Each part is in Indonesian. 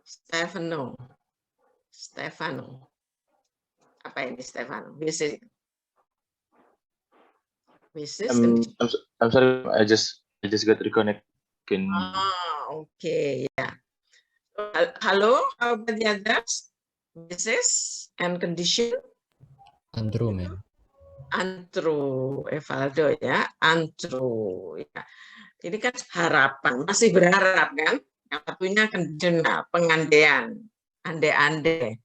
Stefano. Stefano. Apa ini Stefano? Basis. I'm sorry, I just got reconnect. Okay, yeah. Hello, how about the others? Basis and condition? Untrue, ma'am. Untrue, Evaldo ya, untrue. Ya. Ini kan harapan, masih berharap kan? Yang satunya conditional, pengandaian, ande-ande.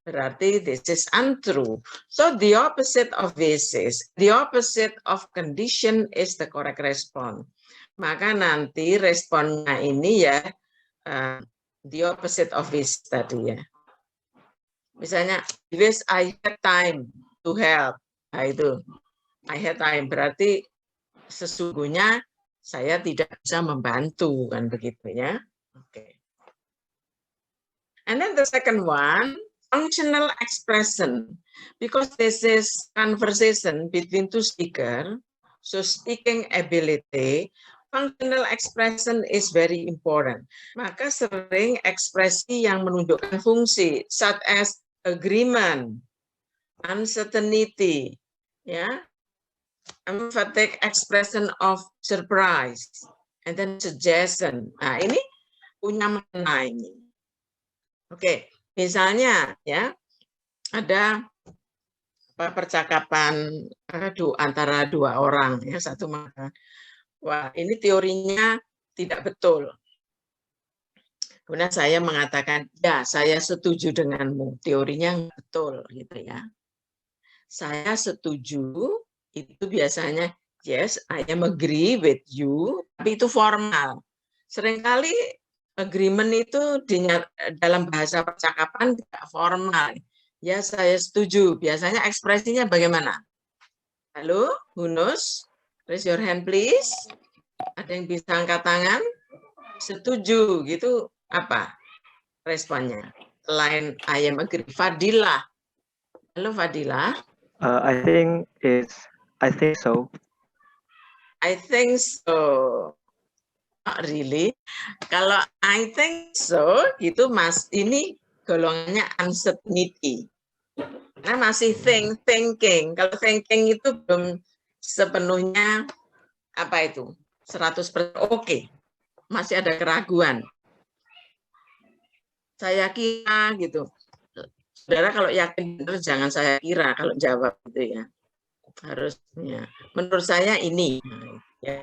Berarti this is untrue. So the opposite of this is, the opposite of condition is the correct response. Maka nanti responnya ini ya, the opposite of this tadi ya. Misalnya, this I had time to help. Nah itu, I had time. Berarti sesungguhnya saya tidak bisa membantu, kan begitu ya. Oke. And then the second one, functional expression. Because this is conversation between two speakers, so speaking ability, functional expression is very important. Maka sering ekspresi yang menunjukkan fungsi, such as agreement, uncertainty, ya, emphatic expression of surprise, and then suggestion. Nah, ini punya makna ini. Oke, misalnya ya ada percakapan antara dua orang ya, satu mengatakan, wah ini teorinya tidak betul. Kemudian saya mengatakan, ya saya setuju denganmu, teorinya betul gitu ya. Saya setuju itu biasanya yes, I am agree with you, tapi itu formal. Seringkali agreement itu dalam bahasa percakapan tidak formal. Ya, saya setuju. Biasanya ekspresinya bagaimana? Halo, who knows? Raise your hand please. Ada yang bisa angkat tangan? Setuju, gitu apa responnya? Selain I am agree. Fadilah. Halo Fadilah. I think so. I think so. Not really. Kalau I think so, itu ini golongannya uncertainty. Karena masih thinking. Kalau thinking itu belum sepenuhnya apa itu 100% oke. Masih ada keraguan. Saya kira gitu. Saudara kalau yakin benar jangan saya kira kalau jawab gitu ya. Harusnya menurut saya ini ya.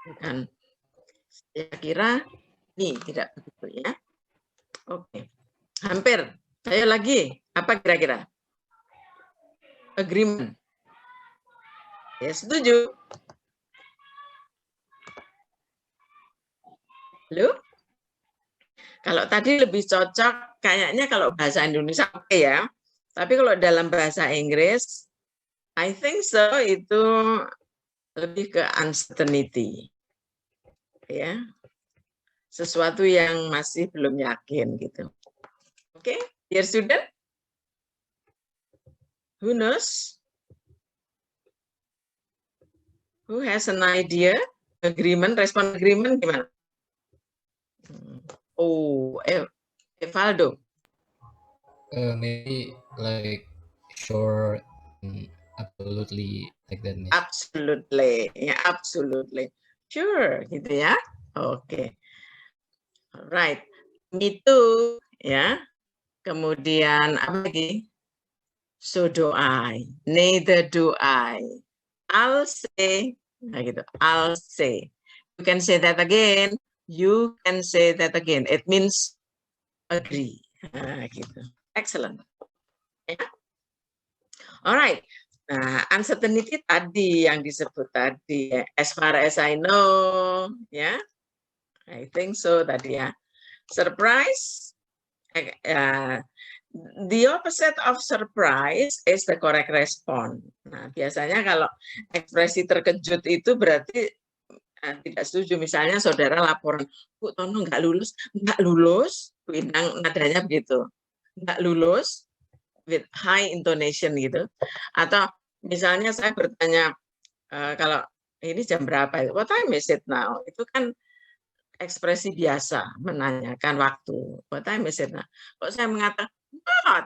Bukan saya kira ini tidak begitu ya. Oke. Hampir. Saya lagi. Apa kira-kira? Agreement. Ya, setuju. Halo? Kalau tadi lebih cocok, kayaknya kalau bahasa Indonesia oke ya. Tapi kalau dalam bahasa Inggris, I think so itu lebih ke uncertainty. Ya. Sesuatu yang masih belum yakin gitu. Oke, dear student? Who knows? Who has an idea? Agreement, respon agreement gimana? Oh, Evaldo. Maybe like sure, absolutely like that. Absolutely, ya absolutely. Sure, gitu ya. Oke. Alright. Me too, ya. Kemudian apa lagi? So do I. Neither do I. I'll say. Nah gitu. I'll say. You can say that again. You can say that again. It means agree. Nah, gitu. Excellent. Ya. Alright. Nah, uncertainty tadi yang disebut tadi. As far as I know, ya. I think so tadi ya. Surprise. The opposite of surprise is the correct response. Nah, biasanya kalau ekspresi terkejut itu berarti tidak setuju. Misalnya saudara laporan, Bu Tono nggak lulus, Bu Inang nadanya begitu, nggak lulus, with high intonation gitu. Atau misalnya saya bertanya, kalau ini jam berapa? What time is it now? Itu kan ekspresi biasa menanyakan waktu. What time is it now? Kok saya mengatakan what?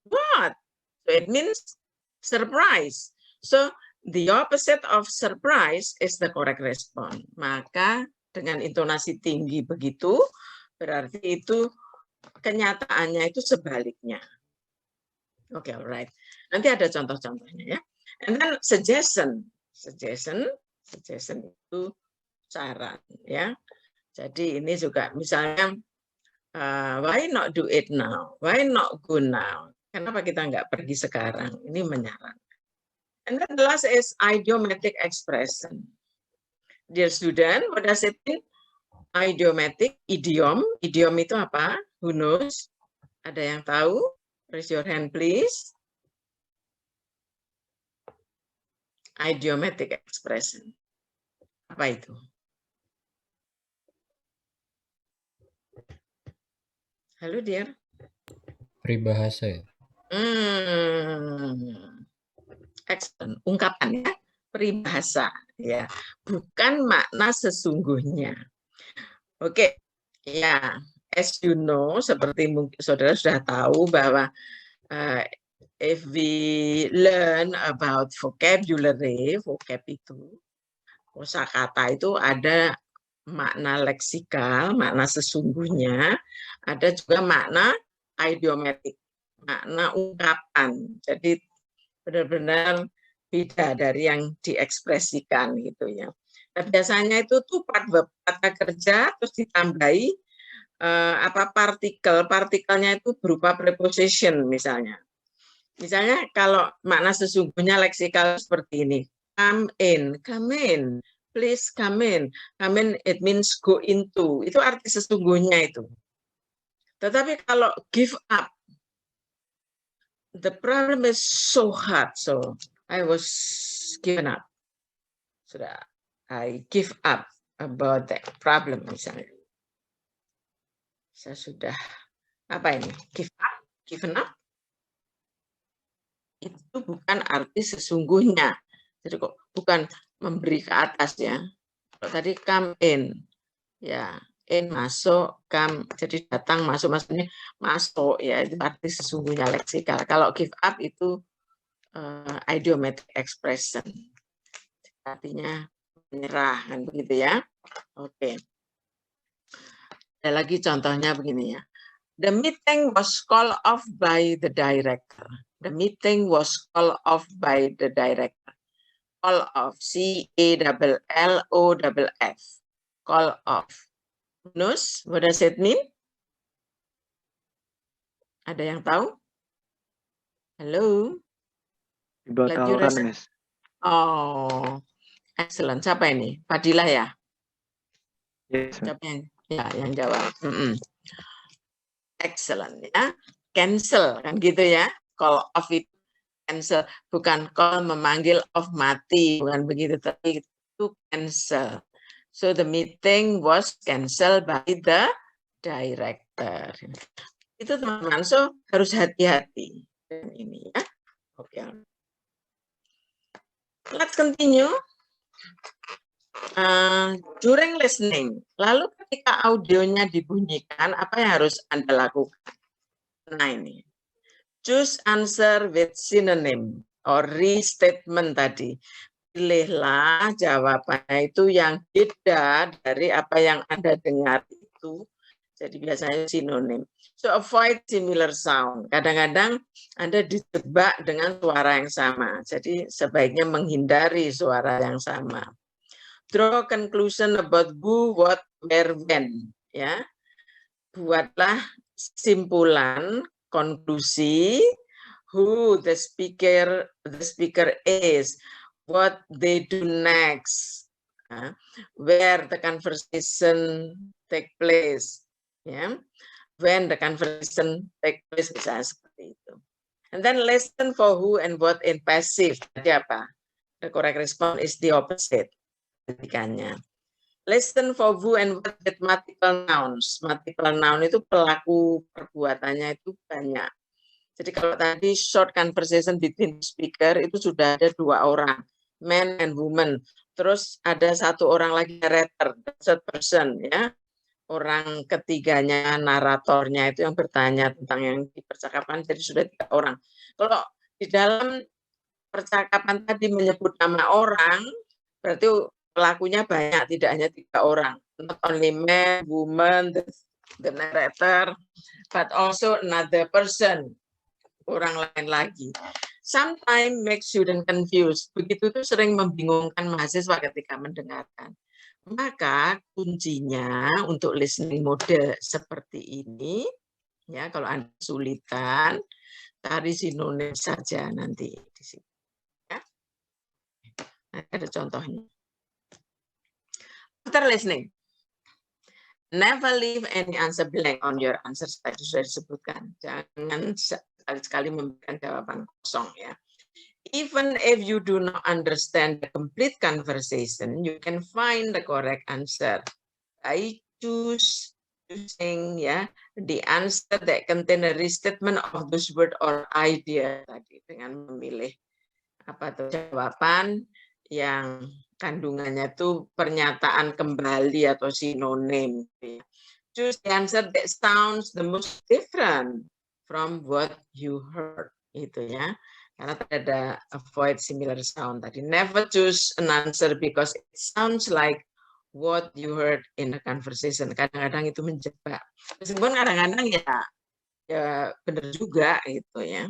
What? So it means surprise. So the opposite of surprise is the correct response. Maka dengan intonasi tinggi begitu, berarti itu kenyataannya itu sebaliknya. Oke, alright. Nanti ada contoh-contohnya ya. And then suggestion itu saran ya. Jadi ini juga misalnya why not do it now? Why not go now? Kenapa kita nggak pergi sekarang? Ini menyarankan. And then the last is idiomatic expression. Dear student, what does it mean? Idiomatic, idiom. Idiom itu apa? Who knows? Ada yang tahu? Raise your hand, please. Idiomatic expression. Apa itu? Halo, dear. Peribahasa ya? Excellent. Ungkapan ya, peribahasa ya, bukan makna sesungguhnya. Oke, ya, as you know, seperti mungkin saudara sudah tahu bahwa if we learn about vocabulary, vocab itu, kosakata itu ada makna leksikal, makna sesungguhnya, ada juga makna idiomatik, makna ungkapan. Jadi benar-benar beda dari yang diekspresikan gitu ya. Nah, biasanya itu tuh kata kerja terus ditambahi partikelnya itu berupa preposition misalnya. Misalnya kalau makna sesungguhnya leksikal seperti ini. Come in, please come in. Come in it means go into. Itu arti sesungguhnya itu. Tetapi kalau give up, the problem is so hard, so I was given up. Sudah, I give up about that problem misalnya. Saya sudah, apa ini? Given up? Itu bukan arti sesungguhnya. Jadi kok bukan memberi ke atas ya. Kalau tadi come in, ya in masuk, come jadi datang masuk maksudnya masuk ya itu arti sesungguhnya leksikal. Kalau give up itu idiomatic expression, artinya menyerah kan begitu ya. Oke. Ada lagi contohnya begini ya. The meeting was called off by the director. The meeting was called off by the director. Call off, CALLOFF. Call off. Nus, what does it mean? Ada yang tahu? Halo? Dibatalkan, Miss. Oh, excellent. Siapa ini? Fadilah ya? Yes, Siapa yang jawab? Excellent ya. Cancel kan gitu ya. Call off itu cancel, bukan call memanggil off mati, bukan begitu, tapi itu cancel. So the meeting was cancelled by the director. Itu teman-teman, so harus hati-hati ini ya. Oke. Let's continue. During listening, lalu ketika audionya dibunyikan, apa yang harus Anda lakukan? Nah ini, choose answer with synonym or restatement tadi. Pilihlah jawabannya itu yang beda dari apa yang Anda dengar itu. Jadi biasanya sinonim. So avoid similar sound. Kadang-kadang Anda dijebak dengan suara yang sama. Jadi sebaiknya menghindari suara yang sama. Draw conclusion about who, what, where, when. Ya, buatlah simpulan, konklusi, who the speaker is, what they do next, where the conversation take place, ya, when the conversation take place, misalnya seperti itu. And then listen for who and what in passive. Jadi apa? The correct response is the opposite. Ketikanya. Listen for who and what with multiple nouns. Multiple noun itu pelaku perbuatannya itu banyak. Jadi kalau tadi short conversation between speaker itu sudah ada 2 orang, man and woman. terus ada satu orang lagi narrator, third person ya. Orang ketiganya naratornya itu yang bertanya tentang yang dipercakapkan, jadi sudah 3 orang. Kalau di dalam percakapan tadi menyebut nama orang, berarti pelakunya banyak, tidak hanya 3 orang. Not only man, woman, the narrator, but also another person, orang lain lagi. Sometimes make student confused. Begitu itu sering membingungkan mahasiswa ketika mendengarkan. Maka kuncinya untuk listening mode seperti ini, ya kalau Anda kesulitan, cari sinonim saja nanti di sini. Ya. Nah, ada contohnya. After listening, never leave any answer blank on your answer. Tadi sudah disebutkan. Jangan sekali-sekali memberikan jawaban kosong ya. Even if you do not understand the complete conversation, you can find the correct answer by choosing the answer that contain a restatement of those word or idea tadi, dengan memilih jawaban yang kandungannya itu pernyataan kembali atau sinonim. Choose the answer that sounds the most different from what you heard, itu ya. Karena ada avoid similar sound tadi. Never choose an answer because it sounds like what you heard in a conversation. Kadang-kadang itu menjebak. Meskipun kadang-kadang ya benar juga gitu ya.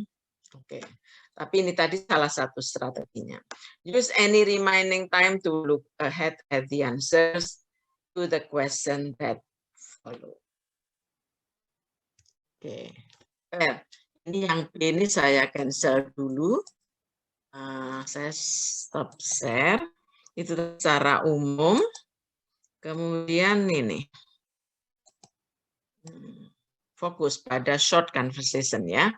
Oke. Tapi ini tadi salah satu strateginya. Use any remaining time to look ahead at the answers to the question that follow. Oke. Ini yang B ini saya cancel dulu. Saya stop share. Itu secara umum. Kemudian ini. Fokus pada short conversation ya.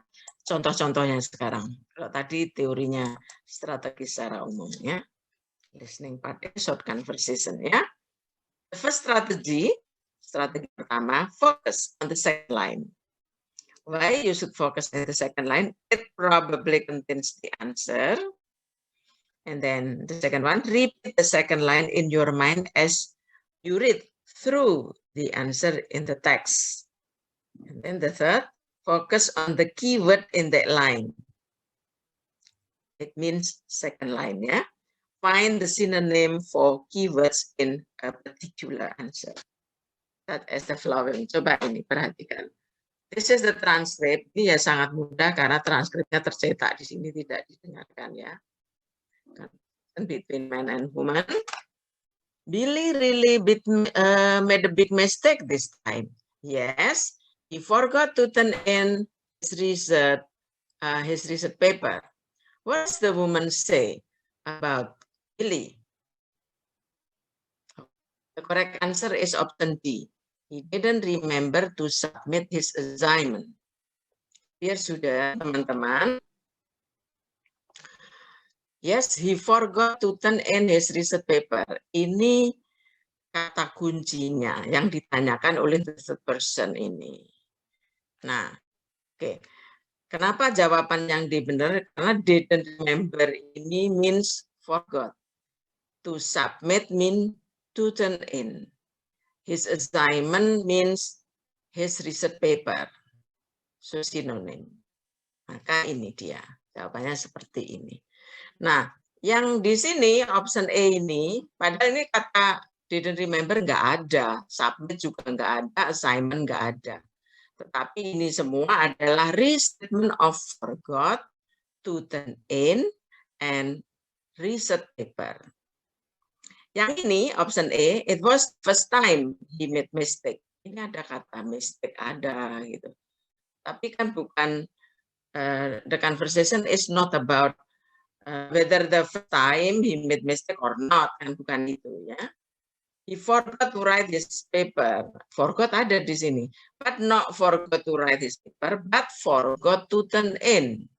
Contoh-contohnya sekarang. Kalau tadi teorinya strategi secara umum ya. Listening pada short conversation ya. The first strategi pertama, focus on the second line. Why you should focus on the second line? It probably contains the answer. And then the second one, repeat the second line in your mind as you read through the answer in the text. And then the third, focus on the keyword in that line. It means second line, ya. Find the synonym for keywords in a particular answer. That is the following. Coba ini perhatikan. This is the transcript. Ini ya sangat mudah karena transkripnya tercetak di sini, tidak didengarkan ya. Between man and woman. Billy really made a big mistake this time. Yes, he forgot to turn in his research paper. What does the woman say about Billy? The correct answer is option B. He didn't remember to submit his assignment. Biar sudah, teman-teman. Yes, he forgot to turn in his research paper. Ini kata kuncinya yang ditanyakan oleh the third person ini. Nah, oke. Kenapa jawaban yang benar? Karena didn't remember ini means forgot. To submit means to turn in. His assignment means his research paper. So synonym. Maka ini dia. Jawabannya seperti ini. Nah, yang di sini option A ini, padahal ini kata didn't remember nggak ada. Submit juga nggak ada. Assignment nggak ada. Tetapi ini semua adalah restatement of forgot, to turn in, and research paper. Yang ini option A, it was first time he made mistake. Ini ada kata mistake ada gitu. Tapi kan bukan the conversation is not about whether the first time he made mistake or not, kan bukan itu ya. He forgot to write his paper. Forgot ada di sini, but not forgot to write his paper, but forgot to turn in.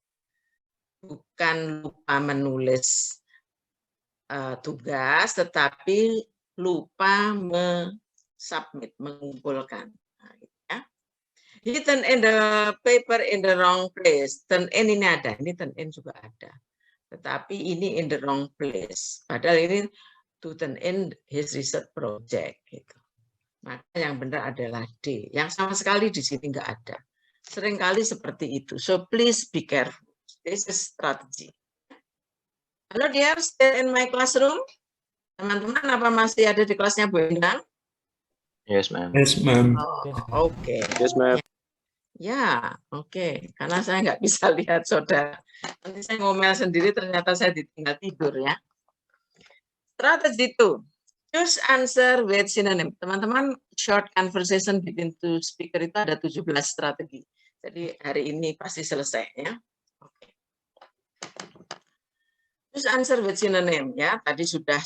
Bukan lupa menulis tugas, tetapi lupa submit, mengumpulkan. Nah, ya. He turn in the paper in the wrong place. Turn in ini ada, ini turn in juga ada. Tetapi ini in the wrong place. Padahal ini to turn in his research project. Gitu. Maka yang benar adalah D. Yang sama sekali di sini nggak ada. Seringkali seperti itu. So please be careful. This is strategy. Halo dear, still in my classroom? Teman-teman, apa masih ada di kelasnya Bu Endang? Yes, ma'am. Yes, ma'am. Oh, oke. Yes, ma'am. Ya, oke. Karena saya nggak bisa lihat saudara. Nanti saya ngomel sendiri, ternyata saya ditinggal tidur ya. Strategi 2. Choose answer with synonym. Teman-teman, short conversation between two speaker itu ada 17 strategi. Jadi hari ini pasti selesai ya. Oke. Choose answer with synonym ya. Tadi sudah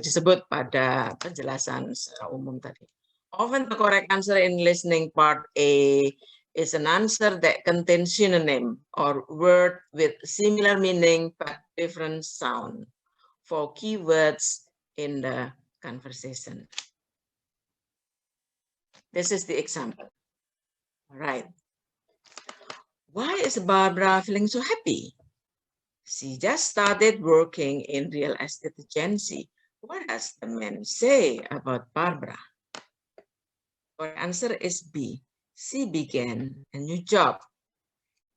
disebut pada penjelasan secara umum tadi. Often the correct answer in listening part A is an answer that contains synonym or word with similar meaning but different sound for keywords in the conversation. This is the example. All right. Why is Barbara feeling so happy? She just started working in real estate agency. What does the man say about Barbara? Our answer is B. She began a new job.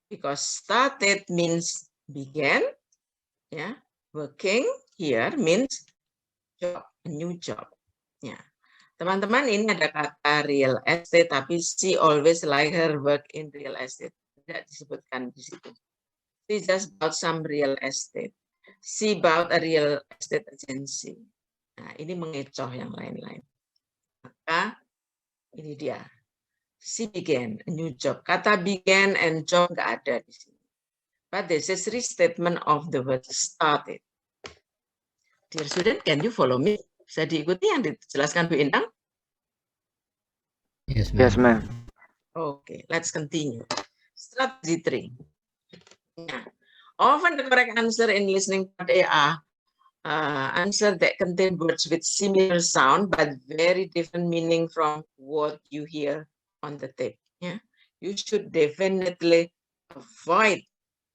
Because started means began, yeah. Working here means job, a new job. Ya, teman-teman, ini ada kata real estate, tapi she always like her work in real estate. Tidak disebutkan di situ. She just bought some real estate. She bought a real estate agency. Nah, ini mengecoh yang lain-lain. Maka ini dia. She began a new job. Kata began and job nggak ada di sini. But this is restatement of the word started. Dear student, can you follow me? Bisa diikuti yang dijelaskan Bu Endang? Yes, ma'am. Yes, ma'am. Okay, let's continue. Strategy 3. Yeah. Often the correct answer in listening part A are answer that contain words with similar sound but very different meaning from what you hear on the tape. Yeah. You should definitely avoid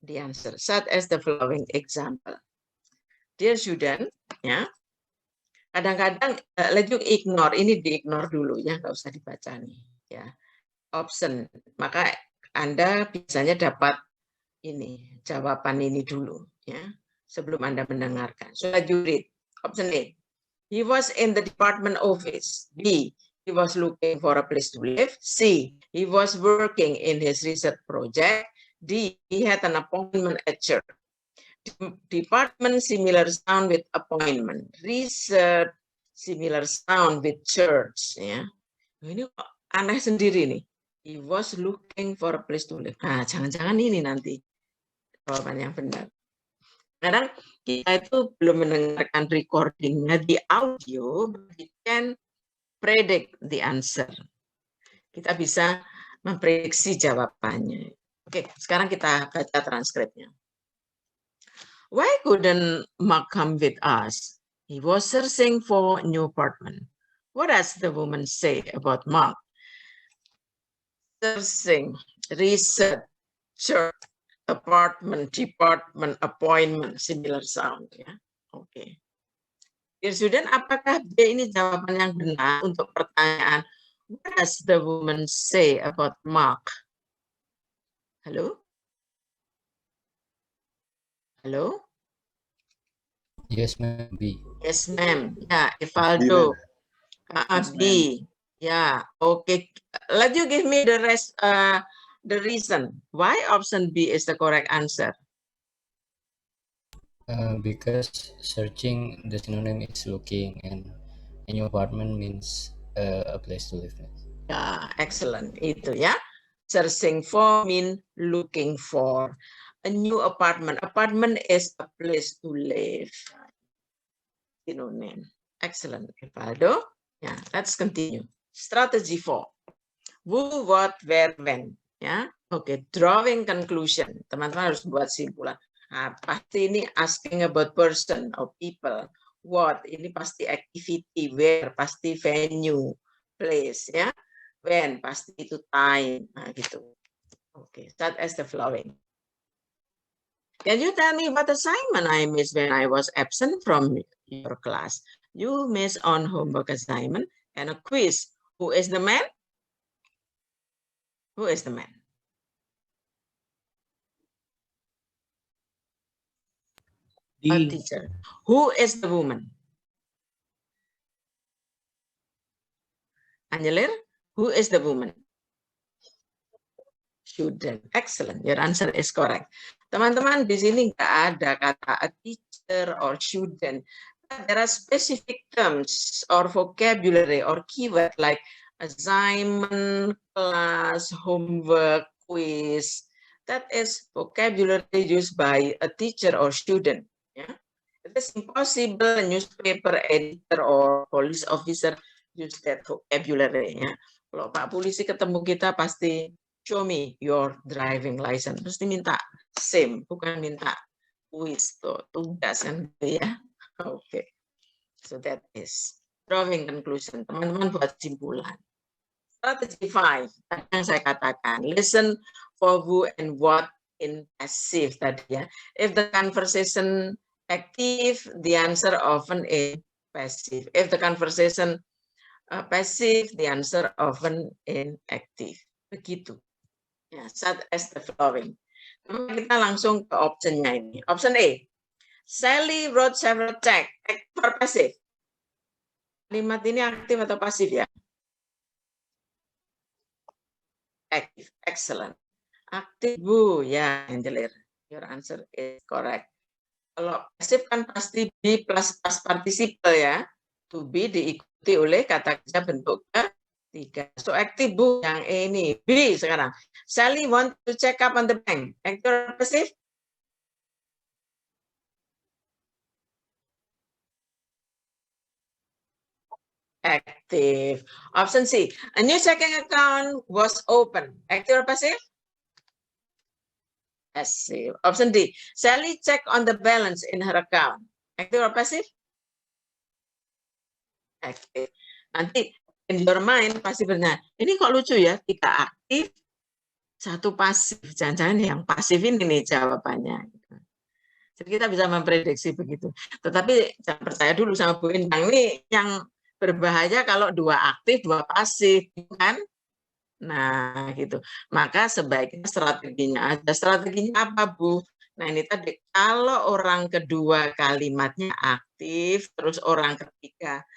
the answer, such as the following example. Dear student, ya, kadang-kadang let you ignore, ini di-ignore dulu ya, nggak usah dibaca nih. Ya, option, maka Anda biasanya dapat ini jawaban ini dulu ya, sebelum Anda mendengarkan. So let you read. Option A, he was in the department office. B, he was looking for a place to live. C, he was working in his research project. D, he had an appointment at church. Department similar sound with appointment. Research similar sound with church. Ya, ini kok aneh sendiri nih. He was looking for a place to live. Nah, jangan-jangan ini nanti jawaban yang benar. Kadang kita itu belum mendengarkan recordingnya di audio, we can predict the answer. Kita bisa memprediksi jawabannya. Oke, sekarang kita baca transkripnya. Why couldn't Mark come with us? He was searching for a new apartment. What does the woman say about Mark? Searching, research, church, apartment, department, appointment, similar sound. Ya, oke. Dear student, apakah B ini jawaban yang benar untuk pertanyaan what does the woman say about Mark? Halo? Halo? Yes, ma'am. B. Yes, ma'am. Ya, Evaldo. B. Ya, oke. Let you give me the rest, the reason why option B is the correct answer. Because searching the synonym is looking, and a new apartment means a place to live. Ya, excellent. Itu ya. Searching for mean looking for. A new apartment. Apartment is a place to live. Synonym. Excellent, Evaldo. Yeah, let's continue. Strategy 4. Who, what, where, when. Ya, oke. Drawing conclusion. Teman-teman harus buat simpulan. Nah, pasti ini asking about person or people. What, ini pasti activity. Where, pasti venue, place. Ya, when, pasti itu time. Nah, gitu. Oke, start as the following. Can you tell me what assignment I missed when I was absent from your class? you miss on homework assignment, and a quiz. Who is the man? Who is the man? A teacher. Who is the woman? Anjelir, who is the woman? Student. Excellent. Your answer is correct. Teman-teman, di sini nggak ada kata a teacher or student. There are specific terms or vocabulary or keyword like assignment, class, homework, quiz. That is vocabulary used by a teacher or student. Yeah? It is impossible a newspaper editor or police officer use that vocabulary. Ya. Kalau Pak Polisi ketemu kita pasti show me your driving license. Pasti minta same, bukan minta quiz tuh, tugas kan gitu ya. Oke. So that is drawing conclusion. Teman-teman buat simpulan. Strategy 5, yang saya katakan, listen for who and what in passive tadi ya. If the conversation active, the answer often is passive. If the conversation passive, the answer often inactive. Begitu. Ya, such as the following. Kita langsung ke optionnya ini. Option A. Sally wrote several checks. Active or passive? Kalimat ini aktif atau pasif ya? Active. Excellent. Aktif, Bu. Ya, Angelir. Your answer is correct. Kalau pasif kan pasti be plus past participle ya. To be diikuti oleh kata kerja bentuk ketiga. So aktif, Bu. Yang ini. B sekarang. Sally want to check up on the bank. Active or passive? Active. Option C. A new checking account was open. Active or passive? Passive. Option D. Sally check on the balance in her account. Active or passive? Active. Nanti in your mind pasti benar. Ini kok lucu ya, 3 aktif, 1 pasif. Jangan-jangan yang pasif ini nih jawabannya. Jadi kita bisa memprediksi begitu. Tetapi jangan percaya dulu sama Bu Endang. Ini yang berbahaya kalau 2 aktif, 2 pasif, kan? Nah, gitu. Maka sebaiknya strateginya ada. Strateginya apa, Bu? Nah, ini tadi kalau orang kedua kalimatnya aktif, terus orang ketiga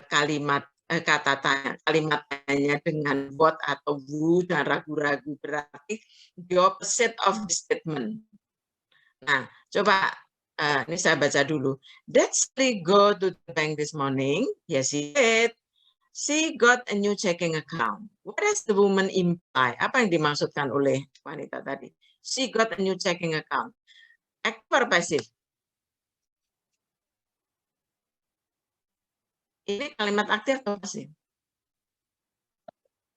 kalimat kata tanya, kalimat tanya dengan what atau who dan ragu-ragu, berarti the opposite of the statement. Nah, coba ini saya baca dulu. Did Sally go to the bank this morning? Yes, she did. She got a new checking account. What does the woman imply? Apa yang dimaksudkan oleh wanita tadi? She got a new checking account. Active or passive? Ini kalimat aktif atau pasif?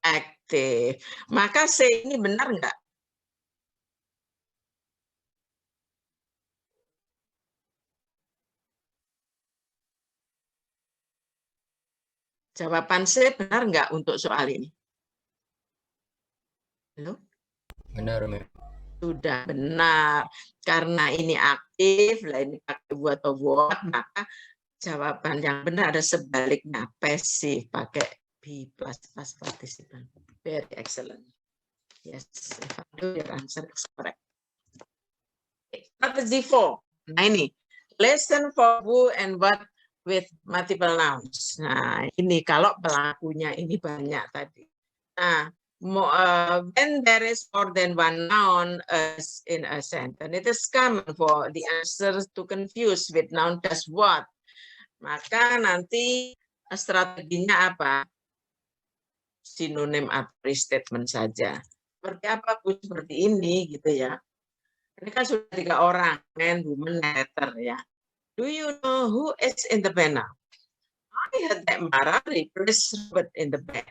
Aktif. Maka C ini benar enggak? Jawaban C benar enggak untuk soal ini? Halo? Benar, Mem. Sudah benar. Karena ini aktif, lah ini pakai what atau what, maka jawaban yang benar ada sebaliknya, pasif, pakai be plus past participle. Very excellent. Yes, your answer is correct. Strategy 4. Nah ini, listen for who and what with multiple nouns. Nah ini kalau pelakunya ini banyak tadi. Nah, when there is more than one noun in a sentence, it is common for the answer to confuse with noun does what. Maka nanti strateginya apa? Sinonim atau restatement saja. Seperti apa, Bu? Seperti ini, gitu ya. Ini kan sudah 3 orang, man, woman, letter, ya. Do you know who is in the band now? I heard that Mara replaced Robert in the band.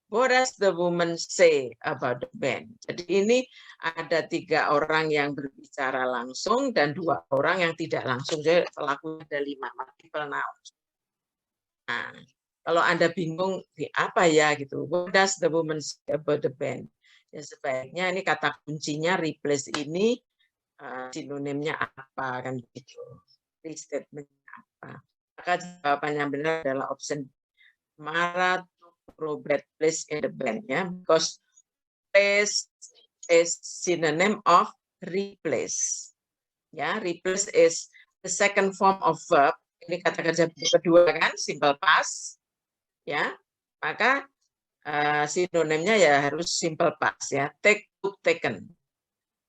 What does the woman say about the band? Jadi ini ada 3 orang yang berbicara langsung dan 2 orang yang tidak langsung. Jadi pelaku ada 5 multiple nouns. Nah, kalau Anda bingung di apa ya gitu. What does the woman say about the band? Ya sebaiknya ini kata kuncinya replace ini sinonimnya apa kan gitu. Restatementnya apa? Maka jawaban yang benar adalah option Mara took Robert place in the band, ya, because place is synonym of replace. Ya, replace is the second form of verb. Ini kata kerja kedua kan, simple past. Ya, maka sinonimnya ya harus simple past, ya. Take, took, taken.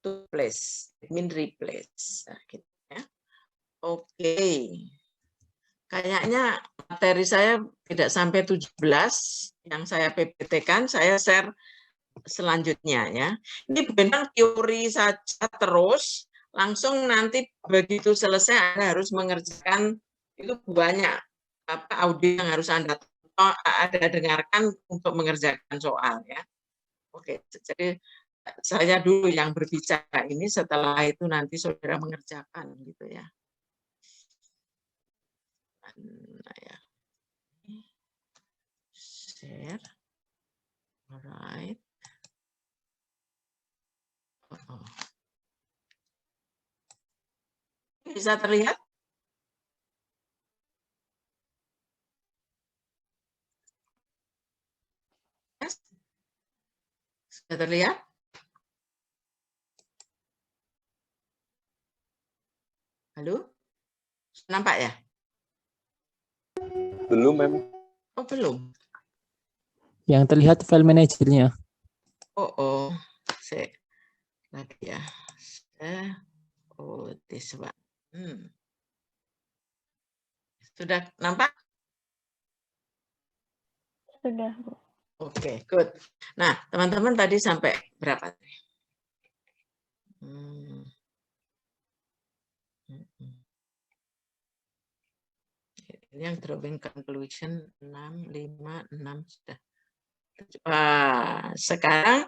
To place, it mean replace. Nah, gitu, ya. Oke. Kayaknya materi saya tidak sampai 17 yang saya PPT-kan, saya share selanjutnya, ya. Ini benar teori saja terus, langsung nanti begitu selesai Anda harus mengerjakan itu banyak audio yang harus Anda dengarkan untuk mengerjakan soal, ya. Oke, jadi saya dulu yang berbicara ini, setelah itu nanti saudara mengerjakan gitu ya. Nah, ya. Share. Alright. Bisa terlihat? Yes. Sudah terlihat? Halo? Nampak ya? Belum, Mem. Oh, belum. Yang terlihat file manajernya. Oh. Lagi ya. Oh, this one. Sudah nampak? Sudah, Bu. Oke, good. Nah, teman-teman tadi sampai berapa? Ini yang drawing conclusion 6, 5, 6 sudah. Sekarang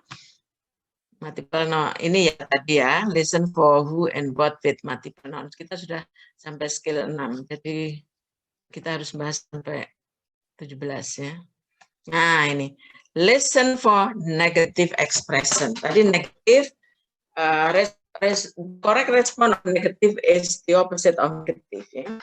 multiple noun. Ini ya tadi ya, listen for who and what with multiple nouns. Kita sudah sampai skill 6. Jadi kita harus bahas sampai 17 ya. Nah, ini listen for negative expression. Tadi negative, correct response of negative is the opposite of negative. Ya.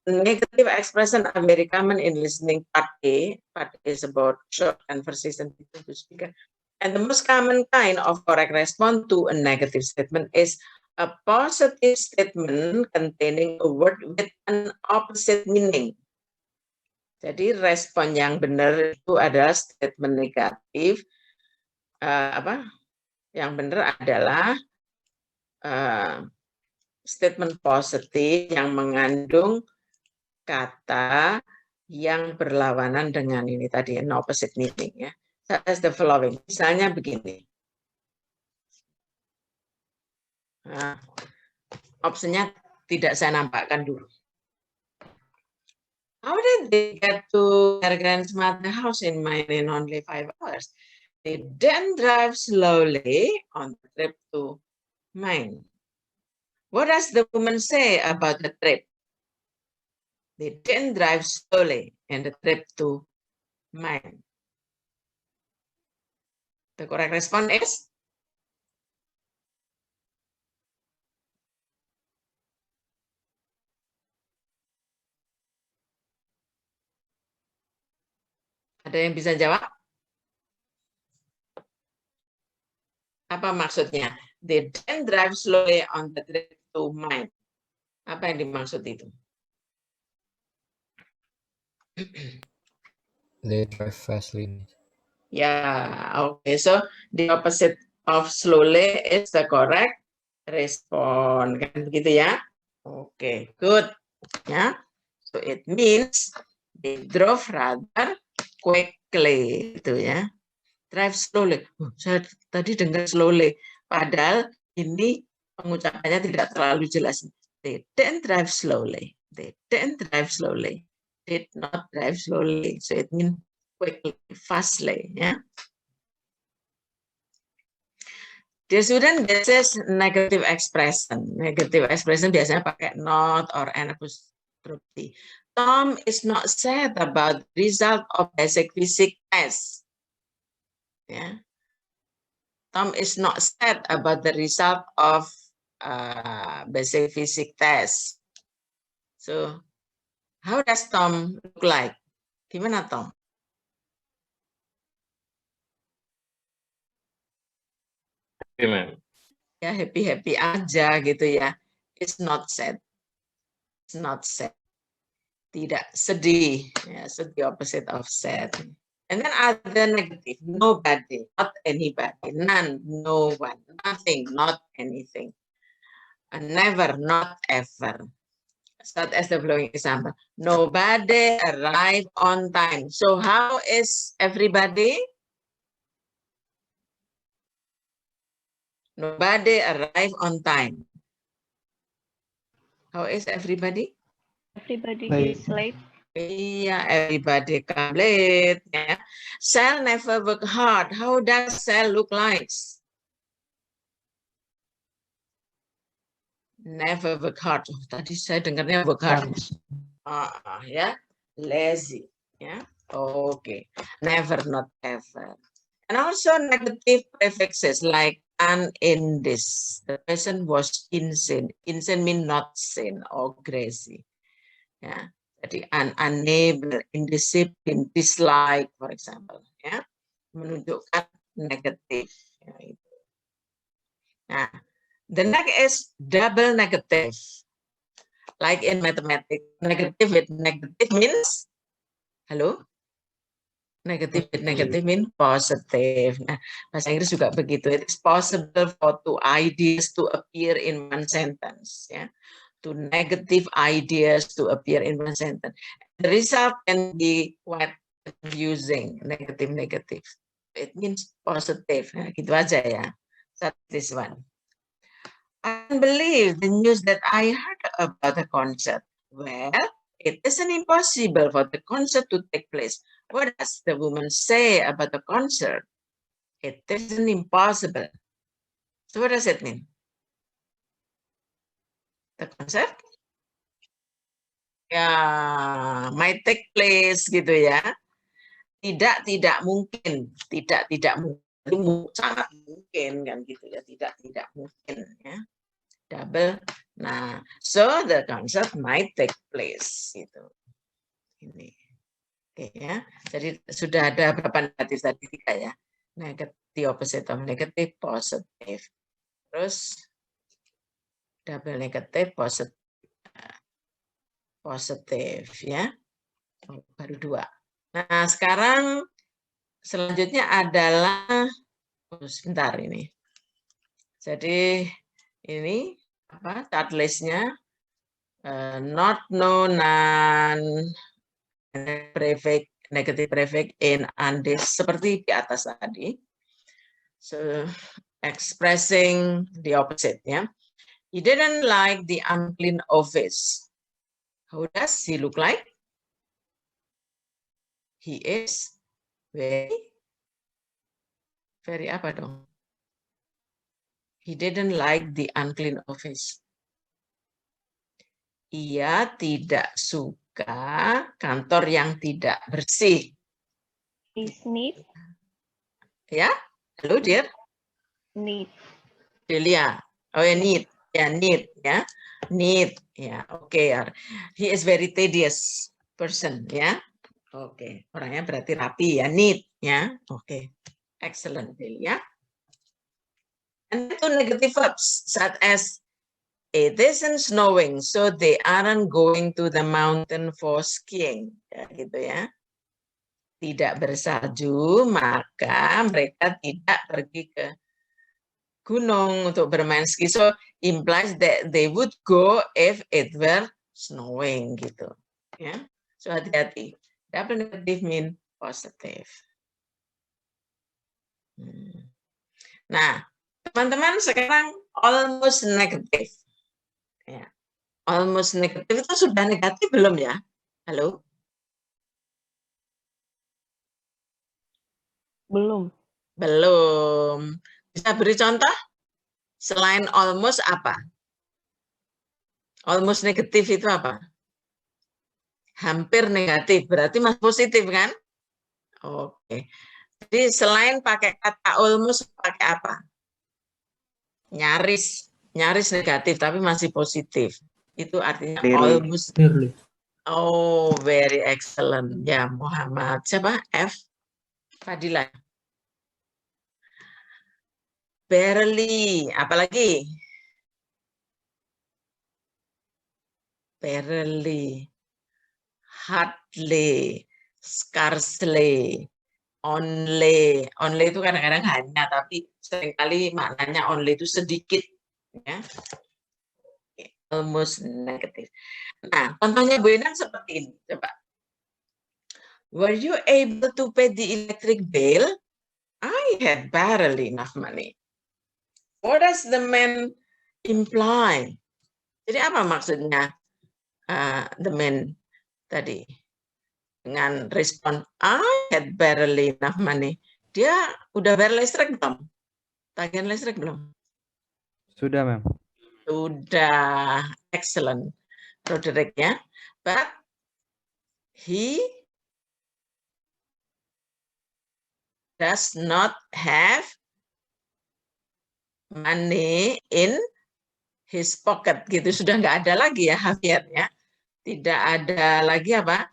Negative expression are very common in listening part A. Part A is about short conversation between two speakers. And the most common kind of correct response to a negative statement is a positive statement containing a word with an opposite meaning. Jadi respon yang benar itu adalah statement negatif. Yang benar adalah statement positif yang mengandung kata yang berlawanan dengan ini tadi, an opposite meaning, ya. As the following. Misalnya begini. Nah, opsinya tidak saya nampakkan dulu. How did they get to their grandmother's house in only 5 hours? They then drive slowly on the trip to Maine. What does the woman say about the trip? They then drive slowly in the trip to Maine. The correct response is? Ada yang bisa jawab? Apa maksudnya? They then drive slowly on the trip to Maine. Apa yang dimaksud itu? They drive fastly. Yeah, okay. So the opposite of slowly is the correct response. Kan begitu ya? Okay, good. Ya. So it means they drove rather quickly itu ya. Drive slowly. Saya tadi dengar slowly. Padahal ini pengucapannya tidak terlalu jelas. They didn't drive slowly. They didn't drive slowly. Did not drive slowly. So it means quickly, fastly. Ya. Dear student, this is negative expression. Negative expression biasanya pakai not or an apostrophe. Tom is not sad about the result of basic physics test. Yeah. Tom is not sad about the result of basic physics test. So How does Tom look like? Gimana Tom? Happy, ma'am. Ya happy aja gitu ya. It's not sad. It's not sad. Tidak sedih. Ya, so the opposite of sad. And then other negative. Nobody, not anybody, none, no one, nothing, not anything. Never, not ever. Such as the following example. Nobody arrived on time. So how is everybody? Nobody arrived on time. How is everybody? Everybody Late. is late. Yeah, everybody come late. Yeah. Sal never work hard. How does Sal look like? Never work hard. Oh, tadi saya dengarnya work hard. Ya, lazy. Ya, okay. Never, not ever. And also negative prefixes like an, in, this. The person was insane. Insane means not sane or crazy. Ya, jadi unable, indiscipline, dislike, for example. Ya, menunjukkan negatif. Ya, itu. Nah, the next is double negative. Like in mathematics, negative with negative means, halo? Negative with negative means positive. Nah, bahasa Inggris juga begitu. It is possible for two ideas to appear in one sentence. Ya. Two negative ideas to appear in one sentence. The result can be quite confusing, negative. It means positive. Nah, gitu aja ya. So this one. I can't believe the news that I heard about the concert. Well, it isn't impossible for the concert to take place. What does the woman say about the concert? It isn't impossible. So what does it mean? The concert? Ya, might take place gitu ya. Tidak mungkin. Tidak mungkin. Sangat mungkin kan gitu ya. Tidak mungkin ya. Double. Nah, so the concert might take place gitu. Ini. Oke ya. Jadi sudah ada berapa negatif tadi? 3 ya. Negatif, opposite of negative, positive. Terus double negatif, positif ya. Oh, baru 2. Nah, sekarang selanjutnya adalah sebentar ini. Jadi ini apa? Chart list-nya not, no, none, prefix, negative prefix, in, and, this, seperti di atas tadi. So expressing the opposite ya. He didn't like the unclean office. How does he look like? He is very apa dong? He didn't like the unclean office. Ia tidak suka kantor yang tidak bersih. Is neat. Ya, halo dear. Neat. Delia. Oh ya, neat. Ya, neat. Ya, neat. Ya, oke. He is very tedious person. Ya, oke. Orangnya berarti rapi ya, neat. Ya, oke. Excellent, Delia. And two negative verbs such as it isn't snowing, so they aren't going to the mountain for skiing. Ya, gitu ya. Tidak bersalju, maka mereka tidak pergi ke gunung untuk bermain ski. So implies that they would go if it were snowing gitu. Ya. So hati-hati. Double negative mean positive. Nah, teman-teman sekarang almost negative. Ya. Almost negative itu sudah negatif belum ya? Halo? Belum. Belum. Bisa beri contoh? Selain almost apa? Almost negatif itu apa? Hampir negatif. Berarti masih positif kan? Oke. Jadi selain pakai kata almost pakai apa? Nyaris negatif tapi masih positif. Itu artinya Nearly. almost. Oh, very excellent. Ya, Muhammad. Siapa? F. Fadila. Barely. Apalagi? Barely. Hardly. Scarcely. Only. Only itu kadang-kadang hanya, tapi seringkali maknanya only itu sedikit. Ya. Almost negative. Nah, contohnya Bu Endang seperti ini. Coba. Were you able to pay the electric bill? I had barely enough money. What does the man imply? Jadi apa maksudnya the man tadi? Dengan respon, I had barely enough money. Dia udah bayar listrik belum? Tagihan listrik belum? Sudah, Ma'am. Sudah. Excellent. Roderick ya. But he does not have money in his pocket gitu, sudah nggak ada lagi ya Javier ya, tidak ada lagi apa,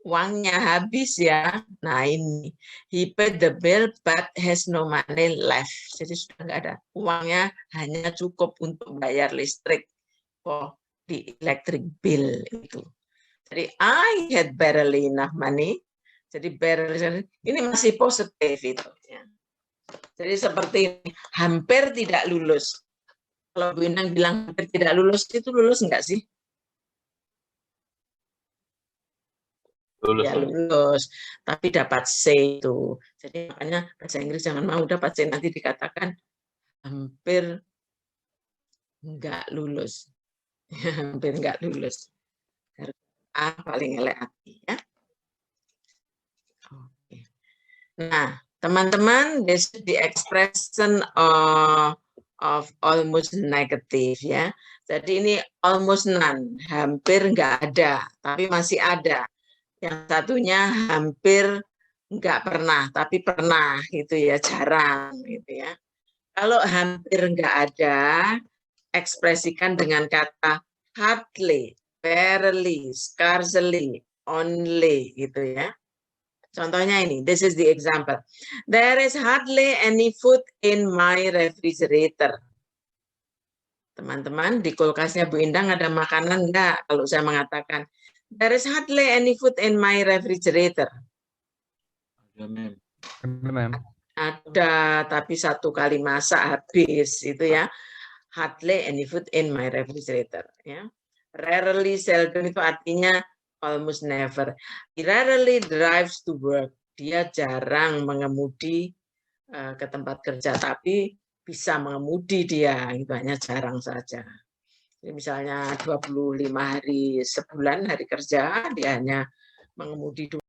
uangnya habis ya. Nah ini, he paid the bill but has no money left, jadi sudah nggak ada uangnya, hanya cukup untuk bayar listrik di electric bill itu. Jadi I had barely enough money. Jadi barely ini masih positif itu. Ya. Jadi seperti ini, hampir tidak lulus. Kalau Bu Endang bilang hampir tidak lulus, itu lulus enggak sih? Lulus. Ya lulus, tapi dapat C itu. Jadi makanya bahasa Inggris jangan mau dapat C nanti dikatakan hampir enggak lulus. Hampir enggak lulus. Harus A paling elek hati ya. Oke. Nah, teman-teman, this is the expression of almost negative ya. Jadi ini almost none, hampir enggak ada, tapi masih ada. Yang satunya hampir enggak pernah, tapi pernah gitu ya, jarang gitu ya. Kalau hampir enggak ada, ekspresikan dengan kata hardly, barely, scarcely, only gitu ya. Contohnya ini, this is the example. There is hardly any food in my refrigerator. Teman-teman, di kulkasnya Bu Endang ada makanan enggak? Kalau saya mengatakan, there is hardly any food in my refrigerator. Ada, tapi satu kali masak habis, itu ya. Hardly any food in my refrigerator. Ya. Rarely, seldom itu artinya almost never. He rarely drives to work. Dia jarang mengemudi ke tempat kerja, tapi bisa mengemudi dia, itu hanya jarang saja. Jadi misalnya 25 hari sebulan hari kerja, dia hanya mengemudi